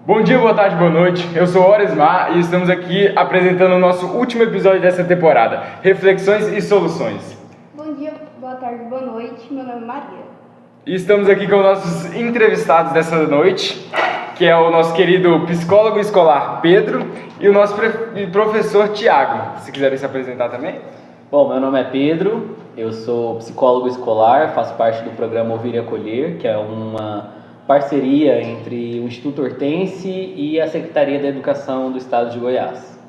Bom dia, boa tarde, boa noite. Eu sou Oresmar e estamos aqui apresentando o nosso último episódio dessa temporada, Reflexões e Soluções. Bom dia, boa tarde, boa noite. Meu nome é Maria. E estamos aqui com nossos entrevistados dessa noite, que é o nosso querido psicólogo escolar Pedro e o nosso professor Tiago. Se quiserem se apresentar também. Bom, meu nome é Pedro, eu sou psicólogo escolar, faço parte do programa Ouvir e Acolher, que é uma parceria entre o Instituto Hortense e a Secretaria da Educação do Estado de Goiás.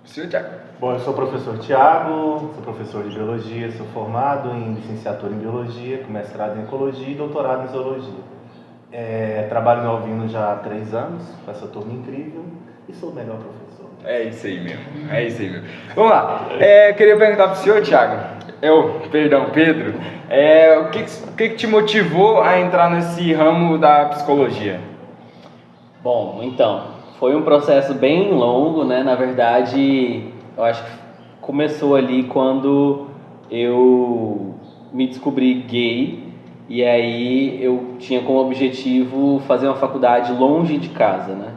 Senhor Tiago. Bom, eu sou o professor Tiago, sou professor de Biologia, sou formado em licenciatura em Biologia, com mestrado em Ecologia e doutorado em Zoologia. Trabalho no Alvino já há 3 anos, com essa turma incrível, e sou o melhor professor. É isso aí mesmo, Vamos lá, eu queria perguntar para o senhor, Tiago, Pedro, o que te motivou a entrar nesse ramo da psicologia? Bom, então, foi um processo bem longo, né? Na verdade, eu acho que começou ali quando eu me descobri gay, e aí eu tinha como objetivo fazer uma faculdade longe de casa, né?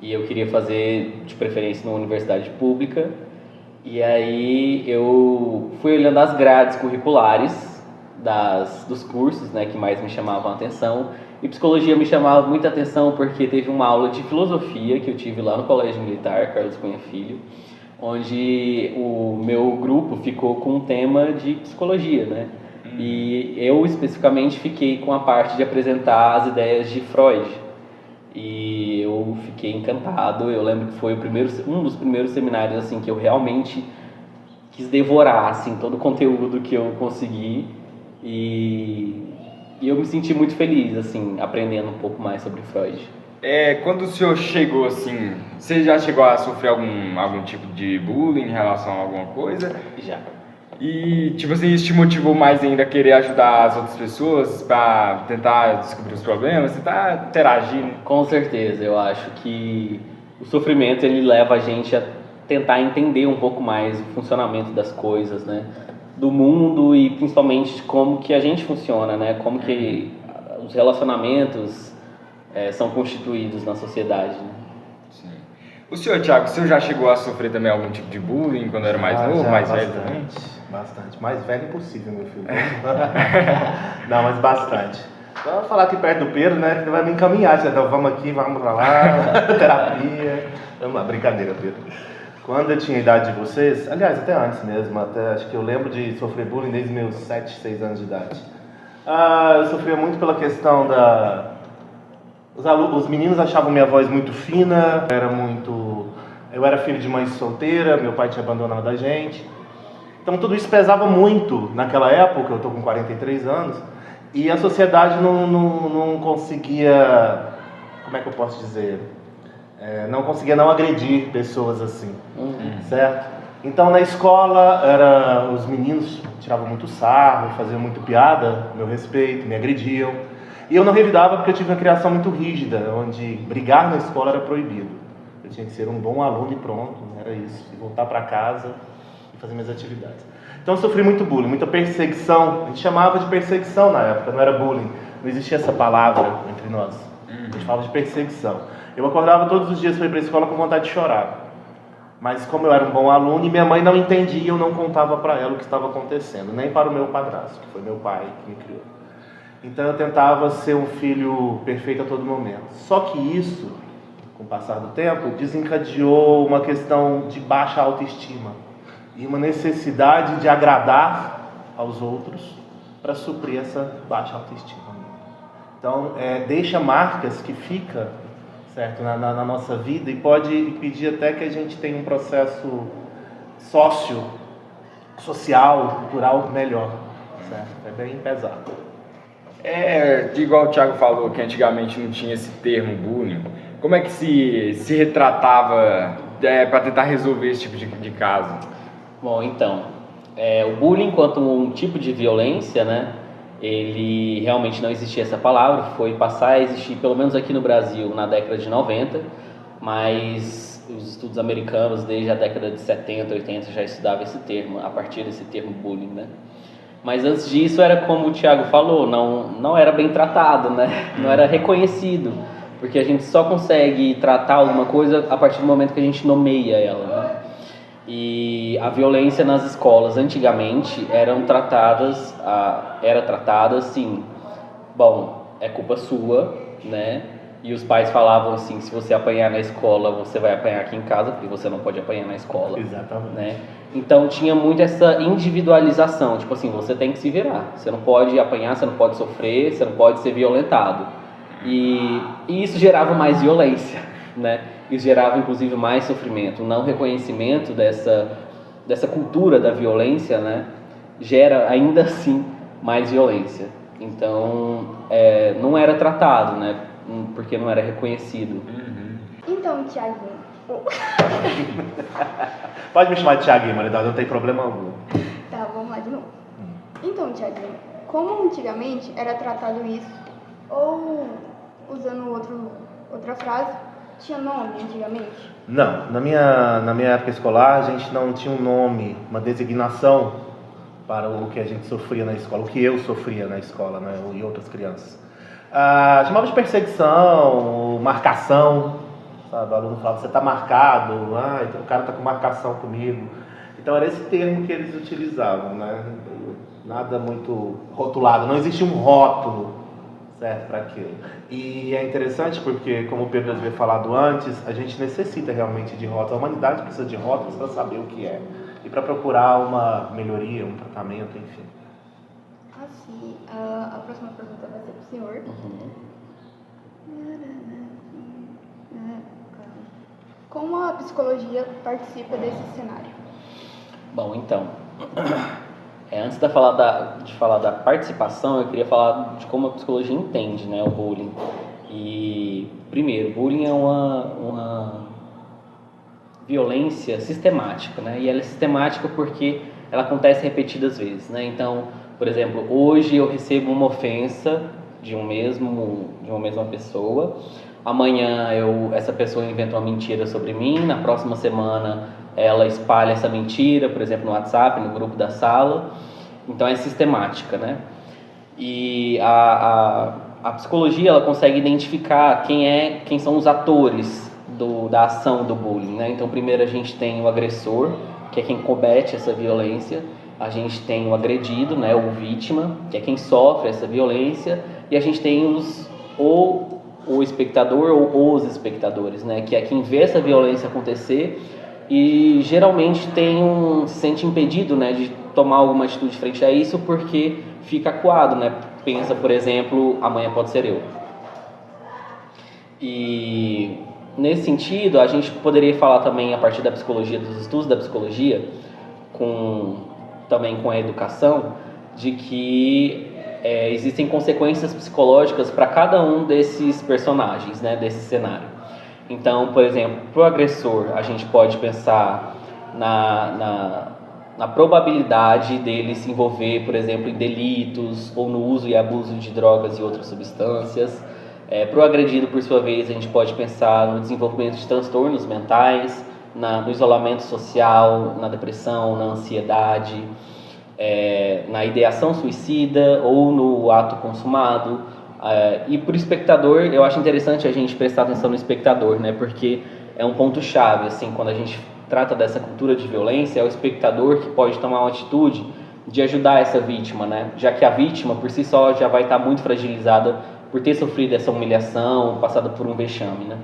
E eu queria fazer, de preferência, numa universidade pública. E aí eu fui olhando as grades curriculares dos cursos, né, que mais me chamavam a atenção. E psicologia me chamava muita atenção porque teve uma aula de filosofia que eu tive lá no Colégio Militar, Carlos Cunha Filho, onde o meu grupo ficou com um tema de psicologia, né? E eu especificamente fiquei com a parte de apresentar as ideias de Freud. E eu fiquei encantado. Eu lembro que foi um dos primeiros seminários assim que eu realmente quis devorar assim todo o conteúdo que eu consegui, e eu me senti muito feliz assim aprendendo um pouco mais sobre Freud. Quando o senhor chegou assim, você já chegou a sofrer algum tipo de bullying em relação a alguma coisa? Já. E tipo assim, isso te motivou mais ainda a querer ajudar as outras pessoas para tentar descobrir os problemas, tentar interagir, né? Com certeza, eu acho que o sofrimento ele leva a gente a tentar entender um pouco mais o funcionamento das coisas, né? Do mundo e principalmente como que a gente funciona, né? Como que os relacionamentos são constituídos na sociedade, né? Sim. O senhor, Tiago, o senhor já chegou a sofrer também algum tipo de bullying quando era mais novo, mais velho também? Bastante. Mais velho impossível, meu filho. Não, mas bastante. Vamos falar aqui perto do Pedro, né? Que vai me encaminhar. Então, vamos aqui, vamos pra lá, terapia. Vamos lá, brincadeira, Pedro. Quando eu tinha a idade de vocês, aliás, até antes mesmo, acho que eu lembro de sofrer bullying desde meus 7, 6 anos de idade. Eu sofria muito pela questão os meninos achavam minha voz muito fina, eu era filho de mãe solteira, meu pai tinha abandonado a gente. Então tudo isso pesava muito naquela época, eu estou com 43 anos, e a sociedade não conseguia, como é que eu posso dizer, não conseguia não agredir pessoas assim, certo? Então na escola, os meninos tiravam muito sarro, faziam muito piada a meu respeito, me agrediam, e eu não revidava porque eu tive uma criação muito rígida, onde brigar na escola era proibido. Eu tinha que ser um bom aluno e pronto, era isso, e voltar para casa fazer minhas atividades. Então eu sofri muito bullying, muita perseguição. A gente chamava de perseguição na época, não era bullying. Não existia essa palavra entre nós. A gente falava de perseguição. Eu acordava todos os dias para ir para a escola com vontade de chorar. Mas como eu era um bom aluno e minha mãe não entendia, eu não contava para ela o que estava acontecendo, nem para o meu padrasto, que foi meu pai que me criou. Então eu tentava ser um filho perfeito a todo momento. Só que isso, com o passar do tempo, desencadeou uma questão de baixa autoestima e uma necessidade de agradar aos outros para suprir essa baixa autoestima. Então, deixa marcas que ficam, certo, na nossa vida, e pode impedir até que a gente tenha um processo social, cultural melhor, certo? É bem pesado. Igual o Thiago falou que antigamente não tinha esse termo bullying, como é que se retratava para tentar resolver esse tipo de caso? Bom, então, o bullying enquanto um tipo de violência, né? Ele realmente não existia essa palavra, foi passar a existir, pelo menos aqui no Brasil, na década de 90, mas os estudos americanos, desde a década de 70, 80, já estudavam esse termo, a partir desse termo bullying, né? Mas antes disso era como o Thiago falou, não era bem tratado, né? Não era reconhecido. Porque a gente só consegue tratar alguma coisa a partir do momento que a gente nomeia ela, né? E a violência nas escolas antigamente era tratada assim, bom, é culpa sua, né? E os pais falavam assim, se você apanhar na escola, você vai apanhar aqui em casa, porque você não pode apanhar na escola. Exatamente. Né? Então tinha muito essa individualização, tipo assim, você tem que se virar, você não pode apanhar, você não pode sofrer, você não pode ser violentado. E isso gerava mais violência, né? Isso gerava inclusive mais sofrimento. O não reconhecimento dessa cultura da violência, né? Gera ainda assim mais violência. Então não era tratado, né? Porque não era reconhecido. Então, Thiaguinho. Pode me chamar de Thiaguinho, Maridade, não tem problema algum. Tá, vamos lá de novo. Então, Thiaguinho, como antigamente era tratado isso, ou usando outra frase, tinha nome antigamente? Não, na minha época escolar a gente não tinha um nome, uma designação para o que a gente sofria na escola, o que eu sofria na escola, né, e outras crianças. Chamava de perseguição, marcação, sabe? O aluno falava, você está marcado, então o cara está com marcação comigo. Então era esse termo que eles utilizavam, né? Nada muito rotulado, não existia um rótulo certo para aquilo. E é interessante porque, como o Pedro havia falado antes, a gente necessita realmente de rótulos. A humanidade precisa de rótulos para saber o que é e para procurar uma melhoria, um tratamento, enfim. Assim, a próxima pergunta vai ser para o senhor. Como a psicologia participa desse cenário? Bom, então, antes de falar da participação, eu queria falar de como a psicologia entende, né, o bullying. E, primeiro, bullying é uma violência sistemática, né? E ela é sistemática porque ela acontece repetidas vezes, né? Então, por exemplo, hoje eu recebo uma ofensa de uma mesma pessoa. Amanhã essa pessoa inventa uma mentira sobre mim. Na próxima semana ela espalha essa mentira, por exemplo, no WhatsApp, no grupo da sala. Então é sistemática, né? E a psicologia ela consegue identificar quem são os atores da ação do bullying, né? Então primeiro a gente tem o agressor, que é quem comete essa violência. A gente tem o agredido, né, o vítima, que é quem sofre essa violência, e a gente tem o espectador ou os espectadores, né, que é quem vê essa violência acontecer e geralmente se sente impedido, né, de tomar alguma atitude frente a isso porque fica acuado, né? Pensa, por exemplo, amanhã pode ser eu. E nesse sentido, a gente poderia falar também a partir da psicologia, dos estudos da psicologia, também com a educação, de que existem consequências psicológicas para cada um desses personagens, né, desse cenário. Então, por exemplo, para o agressor, a gente pode pensar na probabilidade dele se envolver, por exemplo, em delitos ou no uso e abuso de drogas e outras substâncias. Para o agredido, por sua vez, a gente pode pensar no desenvolvimento de transtornos mentais, no isolamento social, na depressão, na ansiedade, na ideação suicida ou no ato consumado. E para o espectador, eu acho interessante a gente prestar atenção no espectador, né? Porque é um ponto-chave, assim, quando a gente trata dessa cultura de violência, é o espectador que pode tomar uma atitude de ajudar essa vítima, né? Já que a vítima, por si só, já vai estar muito fragilizada por ter sofrido essa humilhação, passado por um vexame, né?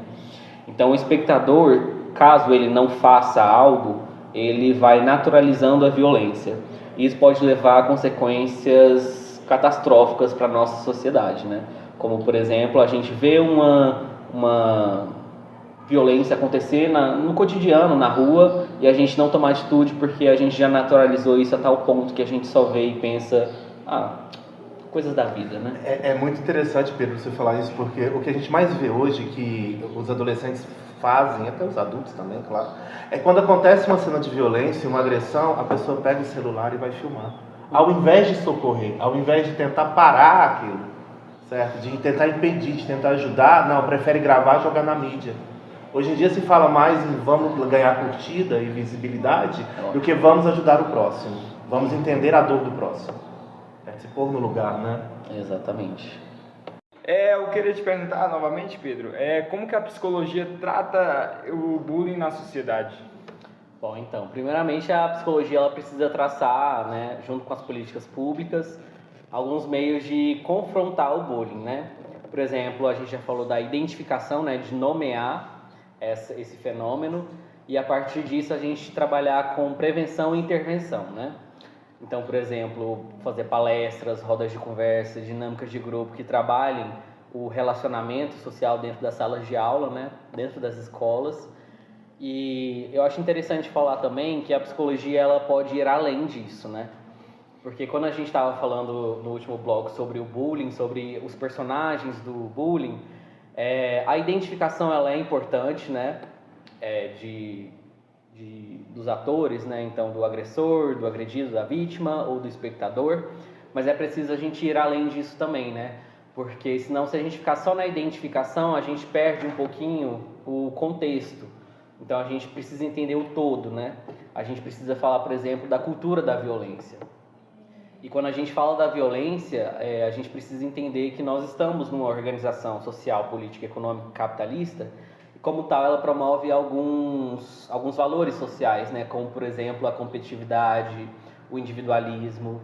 Então, o espectador, caso ele não faça algo, ele vai naturalizando a violência. E isso pode levar a consequências catastróficas para a nossa sociedade, né? Como, por exemplo, a gente vê uma violência acontecer no cotidiano, na rua, e a gente não tomar atitude porque a gente já naturalizou isso a tal ponto que a gente só vê e pensa, coisas da vida, né? É muito interessante, Pedro, você falar isso, porque o que a gente mais vê hoje, que os adolescentes fazem, até os adultos também, claro, é quando acontece uma cena de violência, uma agressão, a pessoa pega o celular e vai filmar. Ao invés de socorrer, ao invés de tentar parar aquilo, certo? De tentar impedir, de tentar ajudar, não, prefere gravar e jogar na mídia. Hoje em dia se fala mais em vamos ganhar curtida e visibilidade do que vamos ajudar o próximo. Vamos entender a dor do próximo. Se pôr no lugar, né? Exatamente. Eu queria te perguntar novamente, Pedro, como que a psicologia trata o bullying na sociedade? Bom, então, primeiramente a psicologia ela precisa traçar, né, junto com as políticas públicas, alguns meios de confrontar o bullying, né? Por exemplo, a gente já falou da identificação, né, de nomear esse fenômeno e a partir disso a gente trabalhar com prevenção e intervenção, né? Então, por exemplo, fazer palestras, rodas de conversa, dinâmicas de grupo que trabalhem o relacionamento social dentro das salas de aula, né, dentro das escolas. E eu acho interessante falar também que a psicologia ela pode ir além disso, né? Porque quando a gente estava falando no último bloco sobre o bullying, sobre os personagens do bullying, a identificação ela é importante, né? Dos atores, né? Então, do agressor, do agredido, da vítima ou do espectador. Mas é preciso a gente ir além disso também, né? Porque senão, se a gente ficar só na identificação, a gente perde um pouquinho o contexto. Então, a gente precisa entender o todo, né? A gente precisa falar, por exemplo, da cultura da violência. E quando a gente fala da violência, a gente precisa entender que nós estamos numa organização social, política, econômica, capitalista, e como tal ela promove alguns valores sociais, né? Como, por exemplo, a competitividade, o individualismo,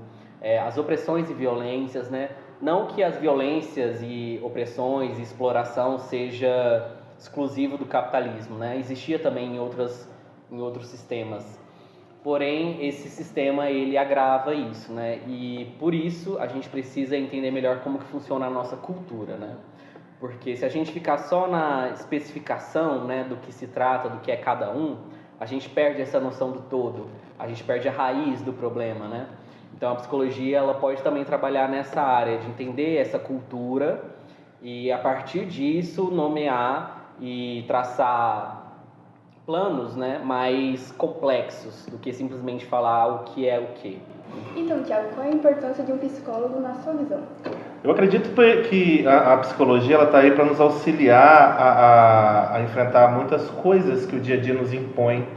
as opressões e violências, né? Não que as violências e opressões e exploração seja exclusivo do capitalismo, né? Existia também em outros sistemas. Porém, esse sistema, ele agrava isso, né? E por isso, a gente precisa entender melhor como que funciona a nossa cultura, né? Porque se a gente ficar só na especificação, né, do que se trata, do que é cada um, a gente perde essa noção do todo, a gente perde a raiz do problema, né? Então, a psicologia, ela pode também trabalhar nessa área de entender essa cultura e, a partir disso, nomear e traçar planos, né, mais complexos do que simplesmente falar o que é o quê. Então, Thiago, qual é a importância de um psicólogo na sua visão? Eu acredito que a psicologia está aí para nos auxiliar a enfrentar muitas coisas que o dia a dia nos impõe,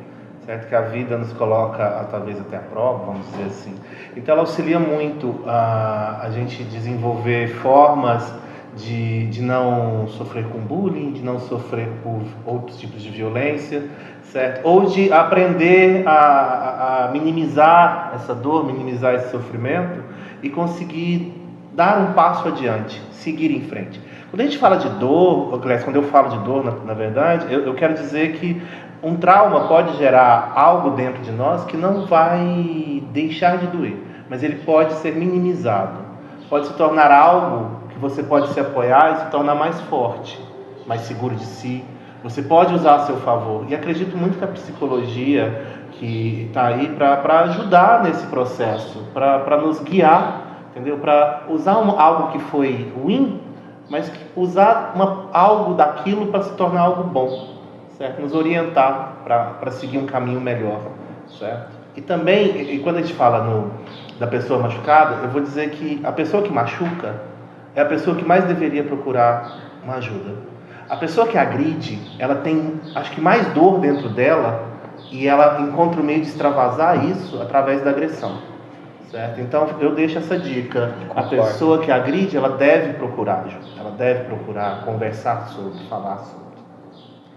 certo? Que a vida nos coloca, talvez até à prova, vamos dizer assim. Então, ela auxilia muito a gente desenvolver formas de não sofrer com bullying, de não sofrer por outros tipos de violência, certo? Ou de aprender a minimizar essa dor, minimizar esse sofrimento e conseguir dar um passo adiante, seguir em frente. Quando a gente fala de dor, quando eu falo de dor, na verdade, eu quero dizer que um trauma pode gerar algo dentro de nós que não vai deixar de doer, mas ele pode ser minimizado, pode se tornar algo que você pode se apoiar e se tornar mais forte, mais seguro de si. Você pode usar a seu favor. E acredito muito que a psicologia que está aí para ajudar nesse processo, para nos guiar, entendeu? Para usar algo que foi ruim, mas usar algo daquilo para se tornar algo bom, certo? Nos orientar para seguir um caminho melhor, certo? E também, e quando a gente fala da pessoa machucada, eu vou dizer que a pessoa que machuca é a pessoa que mais deveria procurar uma ajuda. A pessoa que agride, ela tem, acho que mais dor dentro dela e ela encontra o meio de extravasar isso através da agressão, certo? Então, eu deixo essa dica. A pessoa que agride, ela deve procurar ajuda. Ela deve procurar conversar sobre, falar sobre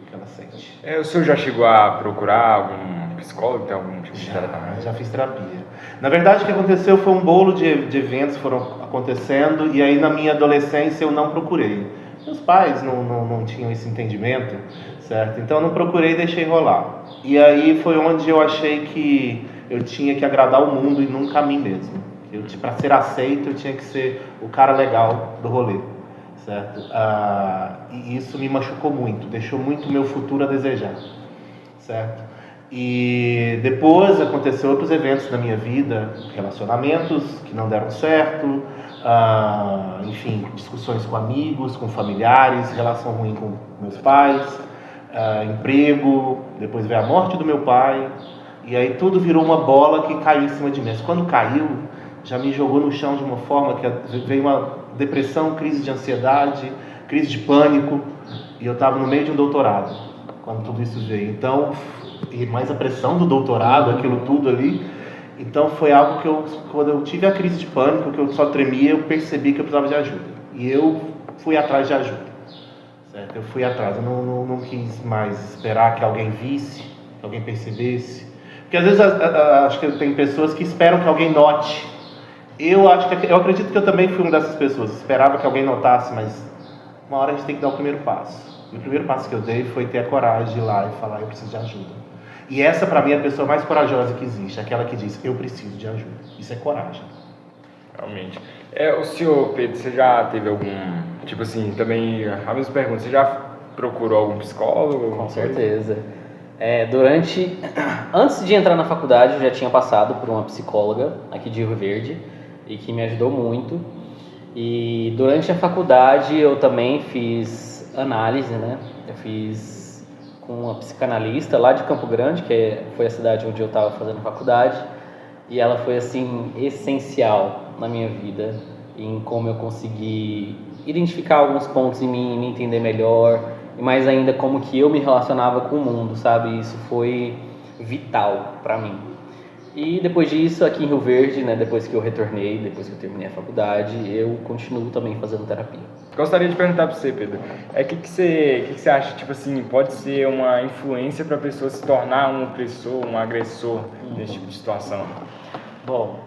o que ela sente. O senhor já chegou a procurar algum psicólogo, tem algum tipo de tratamento? Já fiz terapia. Na verdade, o que aconteceu foi um bolo de eventos foram acontecendo e aí na minha adolescência eu não procurei. Meus pais não tinham esse entendimento, certo? Então eu não procurei e deixei rolar. E aí foi onde eu achei que eu tinha que agradar o mundo e nunca a mim mesmo. Para ser aceito, eu tinha que ser o cara legal do rolê, certo? E isso me machucou muito, deixou muito o meu futuro a desejar, certo? E depois aconteceu outros eventos na minha vida, relacionamentos que não deram certo, enfim, discussões com amigos, com familiares, relação ruim com meus pais, emprego, depois veio a morte do meu pai, e aí tudo virou uma bola que caiu em cima de mim. Mas quando caiu, já me jogou no chão de uma forma que veio uma depressão, crise de ansiedade, crise de pânico, e eu estava no meio de um doutorado, quando tudo isso veio. Então, e mais a pressão do doutorado, aquilo tudo ali. Então foi algo que quando eu tive a crise de pânico, que eu só tremia, eu percebi que eu precisava de ajuda. E eu fui atrás de ajuda, certo? Eu fui atrás, eu não quis mais esperar que alguém visse, que alguém percebesse. Porque às vezes acho que tem pessoas que esperam que alguém note. Eu acredito que eu também fui uma dessas pessoas, esperava que alguém notasse, mas uma hora a gente tem que dar o primeiro passo. E o primeiro passo que eu dei foi ter a coragem de ir lá e falar, eu preciso de ajuda. E essa pra mim é a pessoa mais corajosa que existe, aquela que diz, eu preciso de ajuda. Isso é coragem. Realmente. O senhor, Pedro, você já teve algum, tipo assim, também, a mesma pergunta, você já procurou algum psicólogo? Com certeza. Antes de entrar na faculdade, eu já tinha passado por uma psicóloga aqui de Rio Verde e que me ajudou muito. E durante a faculdade eu também fiz análise, né? Eu fiz com uma psicanalista lá de Campo Grande, que foi a cidade onde eu estava fazendo faculdade, e ela foi assim essencial na minha vida em como eu consegui identificar alguns pontos em mim, me entender melhor, e mais ainda como que eu me relacionava com o mundo, sabe? Isso foi vital para mim. E depois disso, aqui em Rio Verde, né, depois que eu retornei, depois que eu terminei a faculdade, eu continuo também fazendo terapia. Gostaria de perguntar para você, Pedro, o que você acha, tipo assim, pode ser uma influência para a pessoa se tornar um opressor, um agressor nesse tipo de situação? Bom,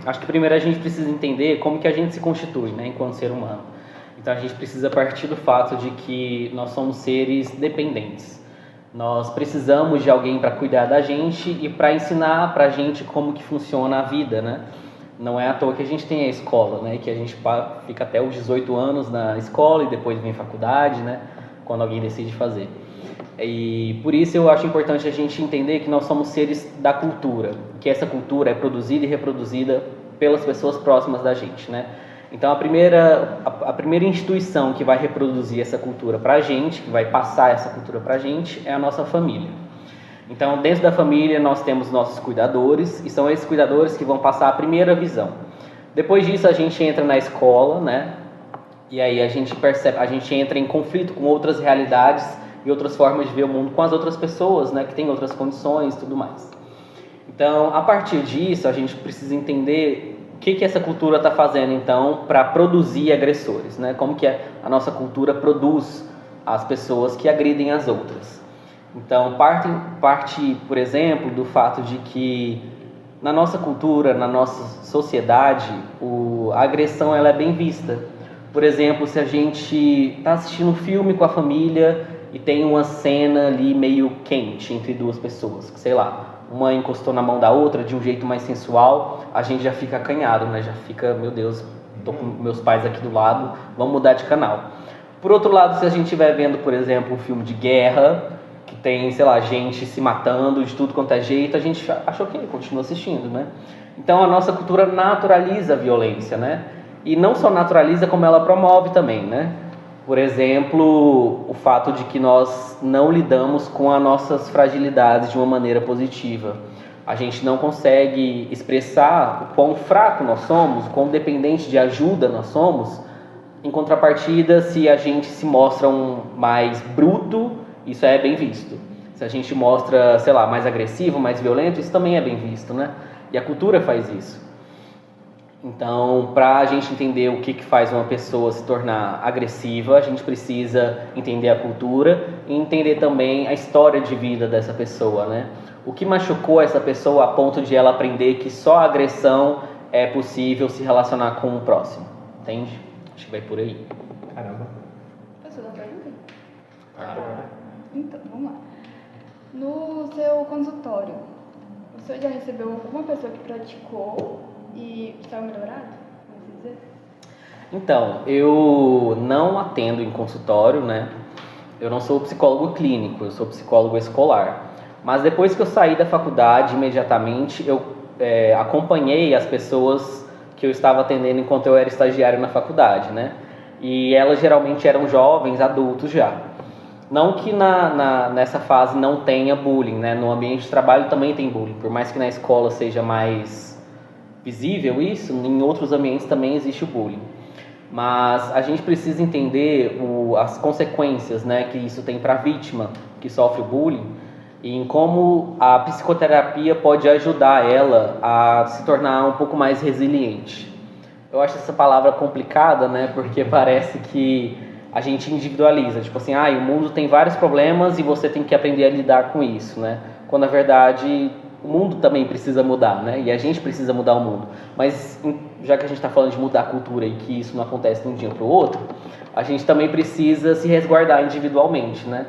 acho que primeiro a gente precisa entender como que a gente se constitui, né, enquanto ser humano. Então a gente precisa partir do fato de que nós somos seres dependentes. Nós precisamos de alguém para cuidar da gente e para ensinar para a gente como que funciona a vida, né? Não é à toa que a gente tem a escola, né? Que a gente fica até os 18 anos na escola e depois vem faculdade, né? Quando alguém decide fazer. E por isso eu acho importante a gente entender que nós somos seres da cultura, que essa cultura é produzida e reproduzida pelas pessoas próximas da gente, né? Então a primeira instituição que vai reproduzir essa cultura para a gente, que vai passar essa cultura para a gente, é a nossa família. Então dentro da família nós temos nossos cuidadores, e são esses cuidadores que vão passar a primeira visão. Depois disso a gente entra na escola, né? E aí a gente entra em conflito com outras realidades e outras formas de ver o mundo com as outras pessoas, né? Que têm outras condições e tudo mais. Então a partir disso a gente precisa entender o que essa cultura está fazendo, então, para produzir agressores, né? Como que a nossa cultura produz as pessoas que agridem as outras. Então, parte, por exemplo, do fato de que na nossa cultura, na nossa sociedade, a agressão ela é bem vista. Por exemplo, se a gente está assistindo um filme com a família e tem uma cena ali meio quente entre duas pessoas, que, sei lá, uma encostou na mão da outra de um jeito mais sensual, a gente já fica acanhado, né? Já fica, meu Deus, tô com meus pais aqui do lado, vamos mudar de canal. Por outro lado, se a gente estiver vendo, por exemplo, um filme de guerra, que tem, sei lá, gente se matando de tudo quanto é jeito, a gente acha ok, continua assistindo, né? Então a nossa cultura naturaliza a violência, né? E não só naturaliza, como ela promove também, né? Por exemplo, o fato de que nós não lidamos com as nossas fragilidades de uma maneira positiva. A gente não consegue expressar o quão fraco nós somos, o quão dependente de ajuda nós somos. Em contrapartida, se a gente se mostra mais bruto, isso é bem visto. Se a gente mostra, sei lá, mais agressivo, mais violento, isso também é bem visto, né? E a cultura faz isso. Então, para a gente entender o que faz uma pessoa se tornar agressiva, a gente precisa entender a cultura e entender também a história de vida dessa pessoa, né? O que machucou essa pessoa a ponto de ela aprender que só a agressão é possível se relacionar com o próximo, entende? Acho que vai por aí. Caramba. Posso dar uma pergunta? Então, vamos lá. No seu consultório, o senhor já recebeu alguma pessoa que praticou e saiu melhorado? Vamos dizer? Então, eu não atendo em consultório, né? Eu não sou psicólogo clínico, eu sou psicólogo escolar. Mas depois que eu saí da faculdade, imediatamente, eu acompanhei as pessoas que eu estava atendendo enquanto eu era estagiário na faculdade, né? E elas geralmente eram jovens, adultos já. Não que nessa fase não tenha bullying, né? No ambiente de trabalho também tem bullying. Por mais que na escola seja mais visível isso, em outros ambientes também existe o bullying. Mas a gente precisa entender as consequências, né, que isso tem para a vítima que sofre o bullying e em como a psicoterapia pode ajudar ela a se tornar um pouco mais resiliente. eu acho essa palavra complicada, né? Porque parece que a gente individualiza, tipo assim, o mundo tem vários problemas e você tem que aprender a lidar com isso, né? Quando na verdade o mundo também precisa mudar, né? E a gente precisa mudar o mundo. Mas já que a gente está falando de mudar a cultura e que isso não acontece de um dia para o outro, a gente também precisa se resguardar individualmente, né?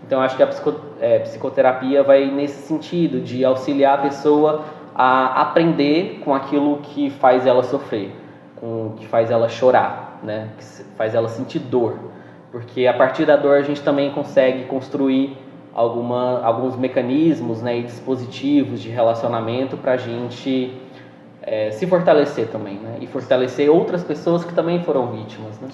Então acho que a psicoterapia vai nesse sentido, de auxiliar a pessoa a aprender com aquilo que faz ela sofrer, com o que faz ela chorar, né? Que faz ela sentir dor. Porque a partir da dor a gente também consegue construir alguns mecanismos, né, e dispositivos de relacionamento para a gente se fortalecer também, né? E fortalecer outras pessoas que também foram vítimas, né?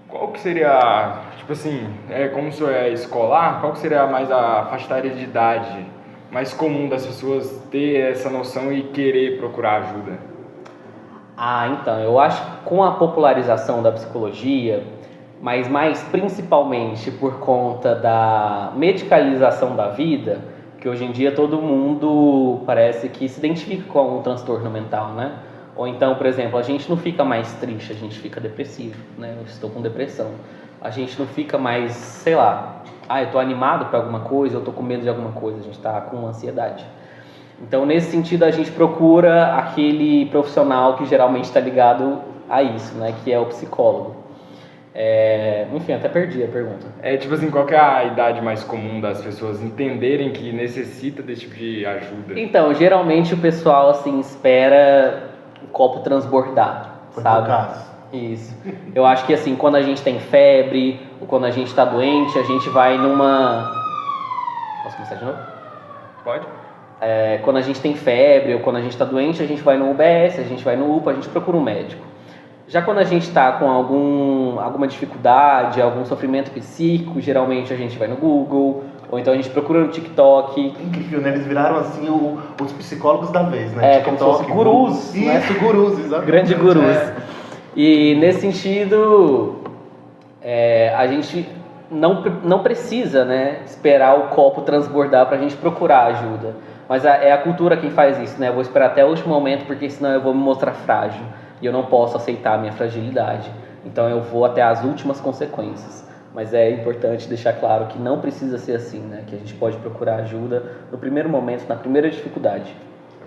Qual que seria, tipo assim, como o senhor é escolar, qual que seria mais a faixa etária de idade mais comum das pessoas ter essa noção e querer procurar ajuda? Então, eu acho que com a popularização da psicologia, mas mais principalmente por conta da medicalização da vida, que hoje em dia todo mundo parece que se identifica com um transtorno mental, né? Ou então, por exemplo, a gente não fica mais triste, a gente fica depressivo, né? Eu estou com depressão. A gente não fica mais, sei lá, eu estou animado para alguma coisa, eu estou com medo de alguma coisa, a gente está com ansiedade. Então, nesse sentido, a gente procura aquele profissional que geralmente está ligado a isso, né? Que é o psicólogo. Enfim, até perdi a pergunta. Tipo assim, qual que é a idade mais comum das pessoas entenderem que necessita desse tipo de ajuda? Então, geralmente o pessoal, assim, espera o copo transbordar, sabe? Isso. Eu acho que, assim, quando a gente tem febre, ou quando a gente está doente, a gente vai numa... Posso começar de novo? Pode? Quando a gente tem febre ou quando a gente está doente, a gente vai no UBS, a gente vai no UPA, a gente procura um médico. Já quando a gente está com alguma dificuldade, algum sofrimento psíquico, geralmente a gente vai no Google, ou então a gente procura no TikTok. Incrível, né? Eles viraram assim os psicólogos da vez, né? Como se fossem gurus, né? Isso, gurus, exatamente. Grandes gurus. E nesse sentido, a gente não precisa, né, esperar o copo transbordar para a gente procurar ajuda. Mas é a cultura quem faz isso, né? Eu vou esperar até o último momento porque senão eu vou me mostrar frágil. E eu não posso aceitar a minha fragilidade. Então eu vou até as últimas consequências. Mas é importante deixar claro que não precisa ser assim, né? Que a gente pode procurar ajuda no primeiro momento, na primeira dificuldade.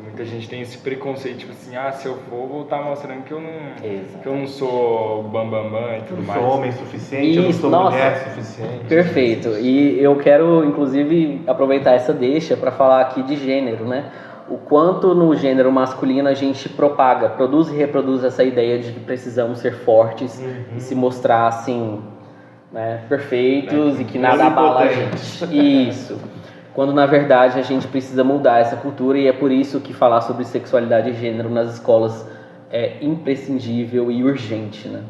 Muita gente tem esse preconceito, tipo assim, se eu for, vou estar mostrando que eu não sou bambambam e tudo mais. Eu não sou homem suficiente, eu não sou mulher suficiente. Perfeito. E eu quero, inclusive, aproveitar essa deixa para falar aqui de gênero, né? O quanto no gênero masculino a gente produz e reproduz essa ideia de que precisamos ser fortes e se mostrar assim, né, perfeitos e que nada abala a gente. Isso. Quando na verdade a gente precisa mudar essa cultura e é por isso que falar sobre sexualidade e gênero nas escolas é imprescindível e urgente, né?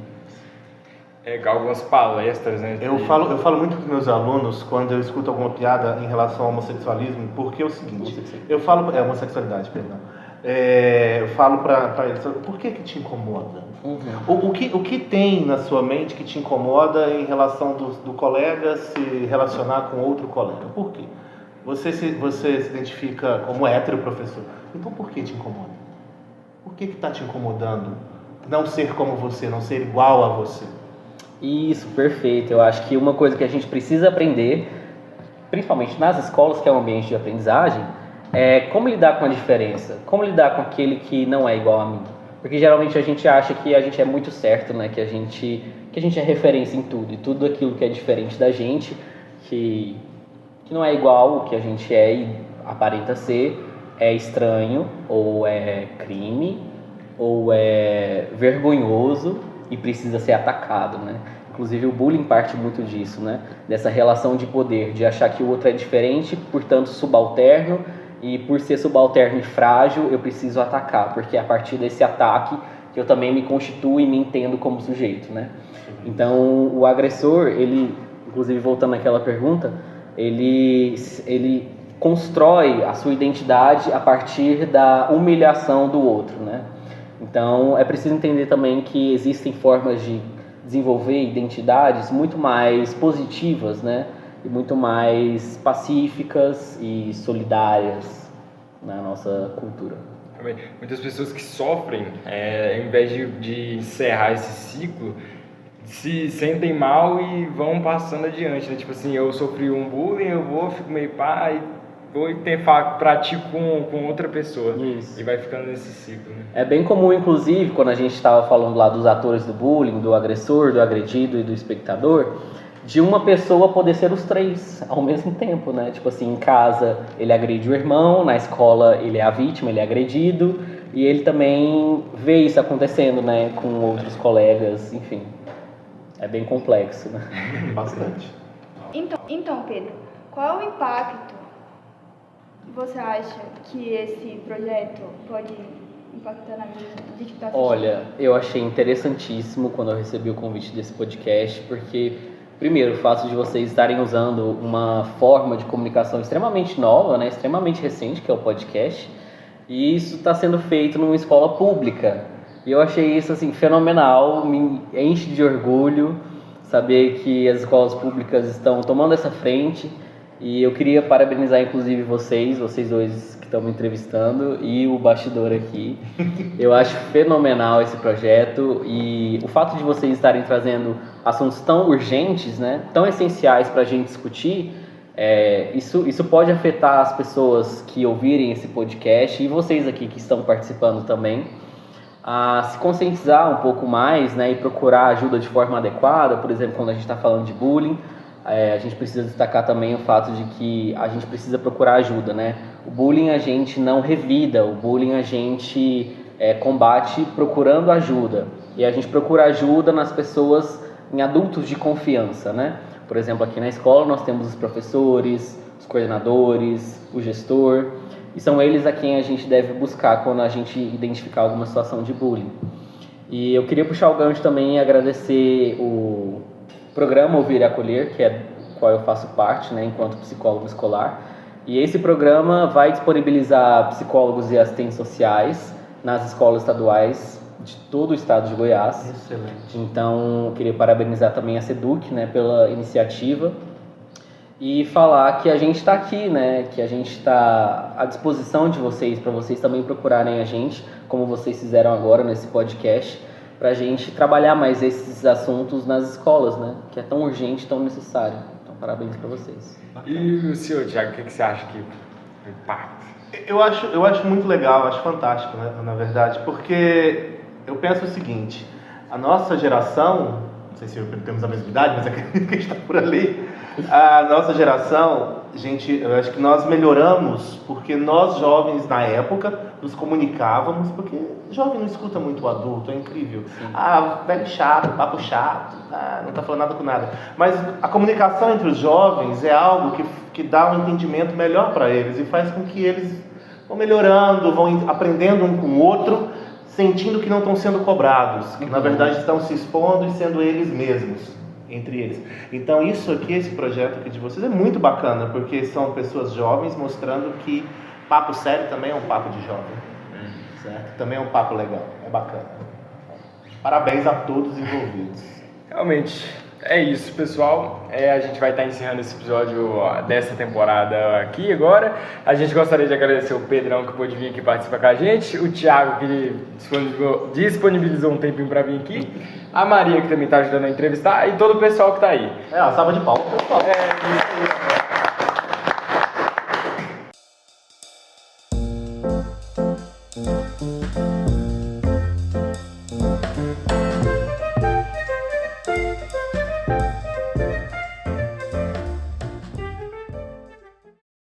Algumas palestras, né? Eu falo muito com meus alunos quando eu escuto alguma piada em relação ao homossexualismo, porque é o seguinte, eu falo, homossexualidade, perdão. Eu falo para eles, por que te incomoda? O que tem na sua mente que te incomoda em relação do colega se relacionar com outro colega? Por quê? Você se identifica como hétero, professor. Então por que te incomoda? Por que está te incomodando não ser como você, não ser igual a você? Isso, perfeito. Eu acho que uma coisa que a gente precisa aprender, principalmente nas escolas, que é um ambiente de aprendizagem, é como lidar com a diferença, como lidar com aquele que não é igual a mim. Porque geralmente a gente acha que a gente é muito certo, né? Que a gente é referência em tudo, e tudo aquilo que é diferente da gente, que não é igual ao que a gente é e aparenta ser, é estranho, ou é crime, ou é vergonhoso e precisa ser atacado, né? Inclusive o bullying parte muito disso, né? Dessa relação de poder, de achar que o outro é diferente, portanto subalterno, e por ser subalterno e frágil, eu preciso atacar, porque é a partir desse ataque que eu também me constituo e me entendo como sujeito, né? Então o agressor, ele, inclusive voltando àquela pergunta, ele constrói a sua identidade a partir da humilhação do outro, né? Então é preciso entender também que existem formas de desenvolver identidades muito mais positivas, né? E muito mais pacíficas e solidárias na nossa cultura. Muitas pessoas que sofrem, ao invés de encerrar esse ciclo, se sentem mal e vão passando adiante, né? Tipo assim, eu sofri um bullying, fico meio pá, e vou pratico com outra pessoa. Isso. E vai ficando nesse ciclo, né? É bem comum, inclusive, quando a gente estava falando lá dos atores do bullying, do agressor, do agredido e do espectador, de uma pessoa poder ser os três ao mesmo tempo, né? Tipo assim, em casa ele agride o irmão, na escola ele é a vítima, ele é agredido, e ele também vê isso acontecendo, né? Com outros colegas, enfim. É bem complexo, né? Bastante. Então, Pedro, qual é o impacto você acha que esse projeto pode impactar na vida de que está assistindo? Olha, eu achei interessantíssimo quando eu recebi o convite desse podcast, porque, primeiro, o fato de vocês estarem usando uma forma de comunicação extremamente nova, né, extremamente recente, que é o podcast, e isso está sendo feito numa escola pública. E eu achei isso assim fenomenal, me enche de orgulho saber que as escolas públicas estão tomando essa frente. E eu queria parabenizar, inclusive, vocês dois que estão me entrevistando e o bastidor aqui. Eu acho fenomenal esse projeto e o fato de vocês estarem trazendo assuntos tão urgentes, né, tão essenciais para a gente discutir, isso pode afetar as pessoas que ouvirem esse podcast e vocês aqui que estão participando também, a se conscientizar um pouco mais, né, e procurar ajuda de forma adequada. Por exemplo, quando a gente está falando de bullying, a gente precisa destacar também o fato de que a gente precisa procurar ajuda, né? O bullying a gente não revida, o bullying a gente combate procurando ajuda. E a gente procura ajuda nas pessoas, em adultos de confiança, né? Por exemplo, aqui na escola nós temos os professores, os coordenadores, o gestor, e são eles a quem a gente deve buscar quando a gente identificar alguma situação de bullying. E eu queria puxar o gancho também e agradecer o programa Ouvir e Acolher, que é qual eu faço parte, né, enquanto psicólogo escolar. E esse programa vai disponibilizar psicólogos e assistentes sociais nas escolas estaduais de todo o estado de Goiás. Excelente. Então, eu queria parabenizar também a SEDUC, né, pela iniciativa e falar que a gente está aqui, né, que a gente está à disposição de vocês, para vocês também procurarem a gente, como vocês fizeram agora nesse podcast, para a gente trabalhar mais esses assuntos nas escolas, né, que é tão urgente, tão necessário. Então, parabéns para vocês. E o senhor, Thiago, o que você acha que impacta? Eu acho muito legal, acho fantástico, né, na verdade, porque eu penso o seguinte: a nossa geração, não sei se temos a mesma idade, mas acredito que a gente está por ali. A nossa geração, gente, eu acho que nós melhoramos porque nós jovens na época nos comunicávamos, porque jovem não escuta muito o adulto, é incrível. Sim. Velho chato, papo chato, não está falando nada com nada. Mas a comunicação entre os jovens é algo que dá um entendimento melhor para eles e faz com que eles vão melhorando, vão aprendendo um com o outro, sentindo que não estão sendo cobrados, que na verdade estão se expondo e sendo eles mesmos, entre eles. Então isso aqui, esse projeto aqui de vocês é muito bacana, porque são pessoas jovens mostrando que papo sério também é um papo de jovem, certo? Também é um papo legal, é bacana. Parabéns a todos envolvidos. Realmente, é isso, pessoal. A gente vai estar encerrando esse episódio dessa temporada aqui agora. A gente gostaria de agradecer o Pedrão, que pôde vir aqui participar com a gente, o Thiago, que disponibilizou um tempinho para vir aqui, a Maria, que também está ajudando a entrevistar, e todo o pessoal que está aí. Uma salva de palmas, pessoal. Isso.